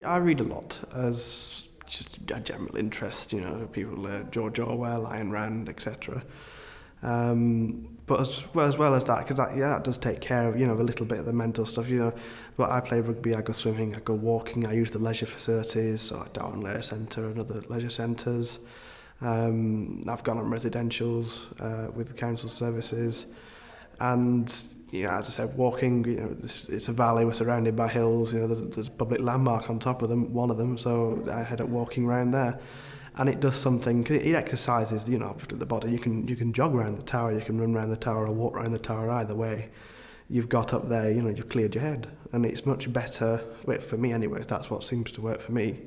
I read a lot as just a general interest, people George Orwell, Ayn Rand, etc. But as well as that, because that does take care of, a little bit of the mental stuff, But I play rugby, I go swimming, I go walking, I use the leisure facilities, so like Darwin Leisure Centre and other leisure centres. I've gone on residentials with the council services. And, as I said, walking, it's a valley, we're surrounded by hills, there's a public landmark on top of them, one of them, so I head up walking around there. And it does something, it exercises, obviously the body. You can jog around the tower, you can run around the tower or walk around the tower, either way. You've got up there, you've cleared your head. And it's much better, for me anyways, that's what seems to work for me,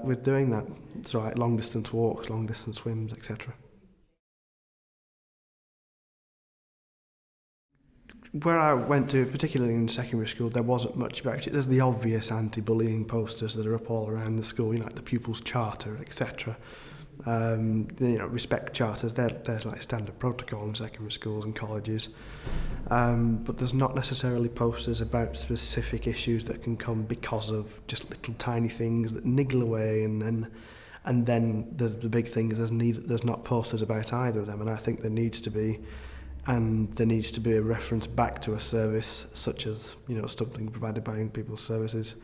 with doing that. So like long distance walks, long distance swims, etc. Where I went to, particularly in secondary school, there wasn't much about it. There's the obvious anti-bullying posters that are up all around the school, like the pupils' charter, etc. Respect charters, they're like standard protocol in secondary schools and colleges. But there's not necessarily posters about specific issues that can come because of just little tiny things that niggle away, and then there's the big thing is there's not posters about either of them, and I think there needs to be. And there needs to be a reference back to a service such as, something provided by Young People's Services,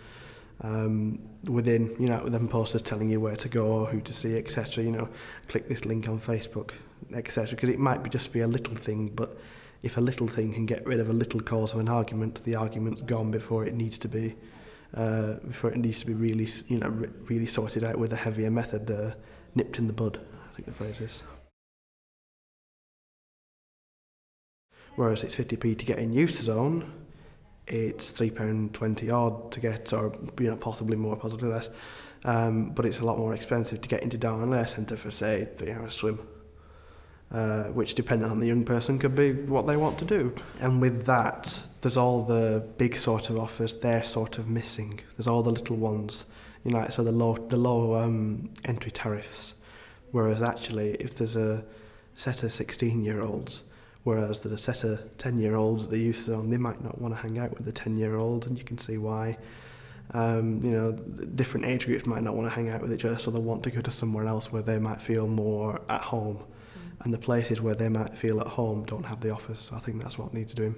within, with them posters telling you where to go or who to see, etc. Click this link on Facebook, etc. Because it might just be a little thing, but if a little thing can get rid of a little cause of an argument, the argument's gone before it needs to be really, really sorted out with a heavier method, nipped in the bud, I think the phrase is. Whereas it's 50p to get in Youth Zone, it's £3.20 odd to get, or possibly more, possibly less. But it's a lot more expensive to get into Darwin Leisure Centre for, say, 3 hours swim, which, depending on the young person, could be what they want to do. And with that, there's all the big sort of offers, they're sort of missing. There's all the little ones, so the low entry tariffs. Whereas actually, if there's a set of 16-year-olds, whereas the set of 10-year-olds at the Youth Zone, they might not want to hang out with the 10-year-old, and you can see why. Different age groups might not want to hang out with each other, so they'll want to go to somewhere else where they might feel more at home. And the places where they might feel at home don't have the offers, so I think that's what needs doing.